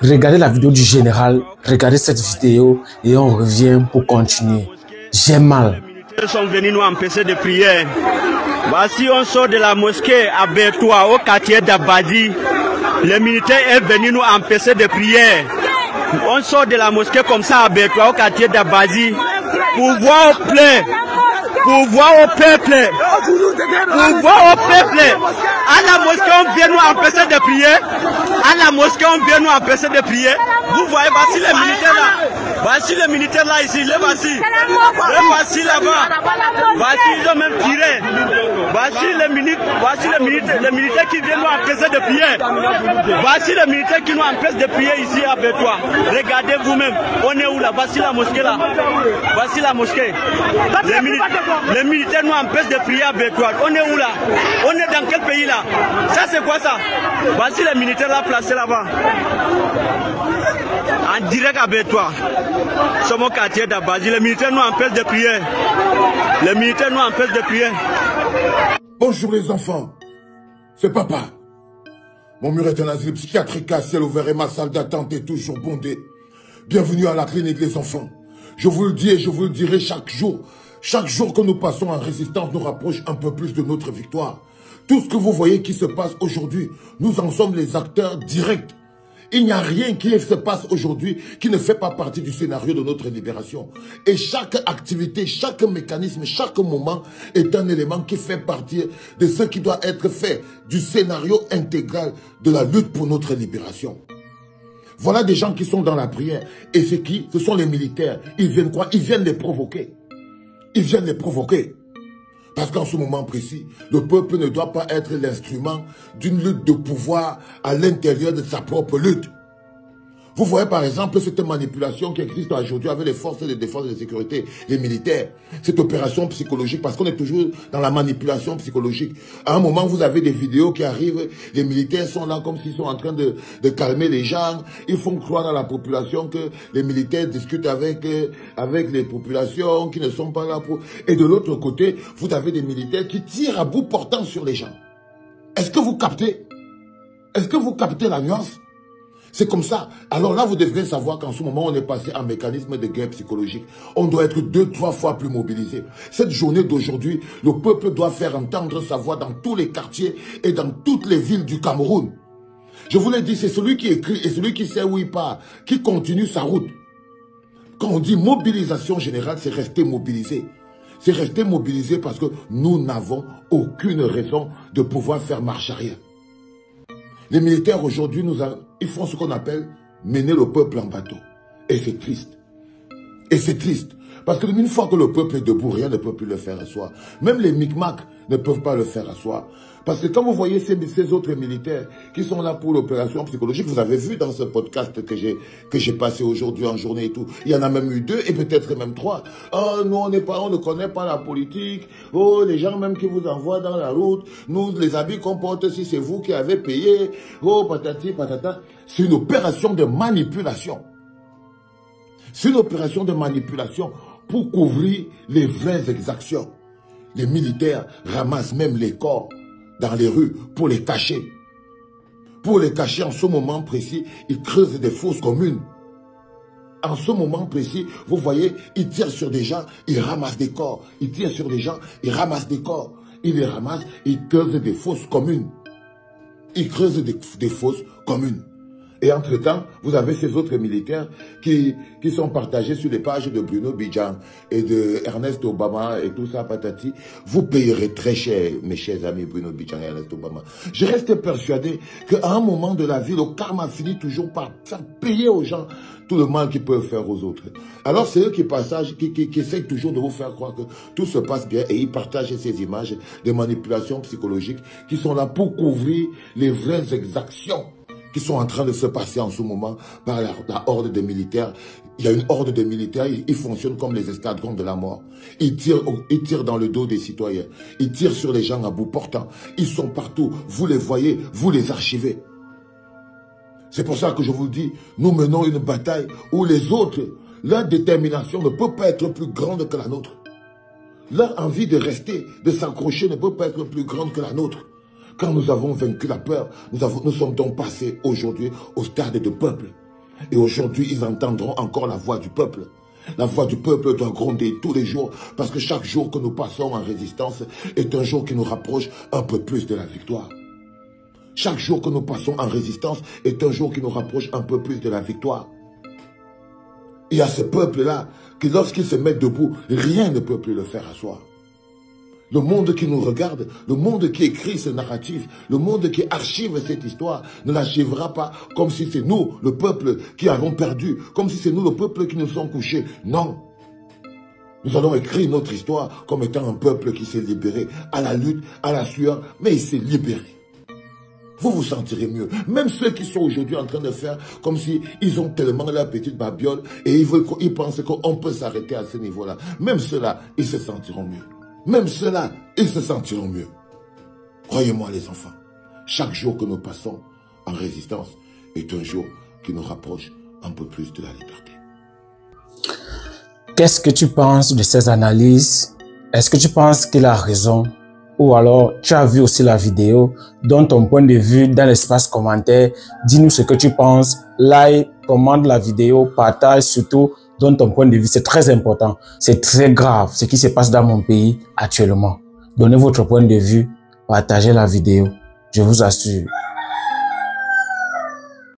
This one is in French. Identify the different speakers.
Speaker 1: Regardez la vidéo du général, regardez cette vidéo et on revient pour continuer. J'ai mal.
Speaker 2: Ils sont venus nous empêcher de prier. Voici, on sort de la mosquée à Bertois, au quartier d'Abadi. Les militaires sont venus nous empêcher de prier. On sort de la mosquée comme ça à Bertois, au quartier d'Abadi, pour voir au peuple. Pour voir au peuple. Pour voir au peuple. À la mosquée, on vient nous empêcher de prier. À la mosquée, on vient nous empêcher de prier. Vous voyez, voici les militaires là. Voici les militaires là ici. Les voici. Les voici là-bas. Voici, ils ont même tiré. Voici les militaires qui viennent nous empêcher de prier. Voici les militaires qui nous empêchent de prier ici à Bertois. Regardez vous-même. On est où là? Voici la mosquée là. Voici la mosquée. Les militaires nous empêchent de prier à Bertois. On est où là? On est dans quel pays là? Ça c'est quoi ça? Voici les militaires là placés là-bas. En direct à Bertois. Sur mon quartier d'Abadi. Les militaires nous empêchent de prier. Les militaires nous empêchent de prier.
Speaker 3: Bonjour les enfants. C'est papa. Mon mur est un asile psychiatrique à ciel ouvert et ma salle d'attente est toujours bondée. Bienvenue à la clinique les enfants. Je vous le dis et je vous le dirai chaque jour. Chaque jour que nous passons en résistance nous rapproche un peu plus de notre victoire. Tout ce que vous voyez qui se passe aujourd'hui, nous en sommes les acteurs directs. Il n'y a rien qui se passe aujourd'hui qui ne fait pas partie du scénario de notre libération. Et chaque activité, chaque mécanisme, chaque moment est un élément qui fait partie de ce qui doit être fait du scénario intégral de la lutte pour notre libération. Voilà des gens qui sont dans la prière. Et c'est qui? Ce sont les militaires. Ils viennent quoi? Ils viennent les provoquer. Ils viennent les provoquer. Parce qu'en ce moment précis, le peuple ne doit pas être l'instrument d'une lutte de pouvoir à l'intérieur de sa propre lutte. Vous voyez par exemple cette manipulation qui existe aujourd'hui avec les forces de défense et de sécurité, les militaires. Cette opération psychologique, parce qu'on est toujours dans la manipulation psychologique. À un moment, vous avez des vidéos qui arrivent, les militaires sont là comme s'ils sont en train de calmer les gens. Ils font croire à la population que les militaires discutent avec les populations qui ne sont pas là pour... Et de l'autre côté, vous avez des militaires qui tirent à bout portant sur les gens. Est-ce que vous captez? Est-ce que vous captez la nuance? C'est comme ça. Alors là, vous devrez savoir qu'en ce moment, on est passé en mécanisme de guerre psychologique. On doit être 2-3 fois plus mobilisé. Cette journée d'aujourd'hui, le peuple doit faire entendre sa voix dans tous les quartiers et dans toutes les villes du Cameroun. Je vous l'ai dit, c'est celui qui écrit et celui qui sait où il part, qui continue sa route. Quand on dit mobilisation générale, c'est rester mobilisé. C'est rester mobilisé parce que nous n'avons aucune raison de pouvoir faire marche arrière. Les militaires aujourd'hui, ils font ce qu'on appelle mener le peuple en bateau. Et c'est triste. Et c'est triste. Parce que une fois que le peuple est debout, rien ne peut plus le faire à soi. Même les Micmacs ne peuvent pas le faire à soi. Parce que quand vous voyez ces autres militaires qui sont là pour l'opération psychologique, vous avez vu dans ce podcast que j'ai passé aujourd'hui en journée et tout, il y en a même eu 2 et peut-être même 3. Oh, nous on ne connaît pas la politique. Oh, les gens même qui vous envoient dans la route, nous les habits qu'on porte, si c'est vous qui avez payé. Oh, patati, patata. C'est une opération de manipulation. C'est une opération de manipulation pour couvrir les vraies exactions. Les militaires ramassent même les corps dans les rues pour les cacher. Pour les cacher en ce moment précis, ils creusent des fosses communes. En ce moment précis, vous voyez, ils tirent sur des gens, ils ramassent des corps. Ils tirent sur des gens, ils ramassent des corps. Ils les ramassent, ils creusent des fosses communes. Ils creusent des fosses communes. Et entre-temps, vous avez ces autres militaires qui sont partagés sur les pages de Bruno Bidjan et de Ernest Obama et tout ça, patati. Vous payerez très cher, mes chers amis Bruno Bidjan et Ernest Obama. Je reste persuadé qu'à un moment de la vie, le karma finit toujours par faire payer aux gens tout le mal qu'ils peuvent faire aux autres. Alors c'est eux qui essayent toujours de vous faire croire que tout se passe bien et ils partagent ces images de manipulation psychologique qui sont là pour couvrir les vraies exactions qui sont en train de se passer en ce moment par la horde de militaires. Il y a une horde de militaires, ils fonctionnent comme les escadrons de la mort. Ils tirent dans le dos des citoyens. Ils tirent sur les gens à bout portant. Ils sont partout. Vous les voyez, vous les archivez. C'est pour ça que je vous dis, nous menons une bataille où les autres, leur détermination ne peut pas être plus grande que la nôtre. Leur envie de rester, de s'accrocher ne peut pas être plus grande que la nôtre. Quand nous avons vaincu la peur, nous sommes donc passés aujourd'hui au stade de peuple. Et aujourd'hui, ils entendront encore la voix du peuple. La voix du peuple doit gronder tous les jours, parce que chaque jour que nous passons en résistance est un jour qui nous rapproche un peu plus de la victoire. Chaque jour que nous passons en résistance est un jour qui nous rapproche un peu plus de la victoire. Il y a ce peuple-là qui, lorsqu'il se met debout, rien ne peut plus le faire asseoir. Le monde qui nous regarde, le monde qui écrit ce narratif, le monde qui archive cette histoire, ne l'archivera pas comme si c'est nous, le peuple, qui avons perdu, comme si c'est nous, le peuple, qui nous sommes couchés. Non. Nous allons écrire notre histoire comme étant un peuple qui s'est libéré à la lutte, à la sueur, mais il s'est libéré. Vous vous sentirez mieux. Même ceux qui sont aujourd'hui en train de faire comme si ils ont tellement la petite babiole et ils pensent qu'on peut s'arrêter à ce niveau-là. Même ceux-là, ils se sentiront mieux. Même ceux-là, ils se sentiront mieux. Croyez-moi les enfants, chaque jour que nous passons en résistance est un jour qui nous rapproche un peu plus de la liberté.
Speaker 1: Qu'est-ce que tu penses de ces analyses? Est-ce que tu penses qu'il a raison? Ou alors, tu as vu aussi la vidéo, donne ton point de vue dans l'espace commentaire, dis-nous ce que tu penses, like, commente la vidéo, partage surtout, donne ton point de vue, c'est très important, c'est très grave ce qui se passe dans mon pays actuellement. Donnez votre point de vue, partagez la vidéo, je vous assure,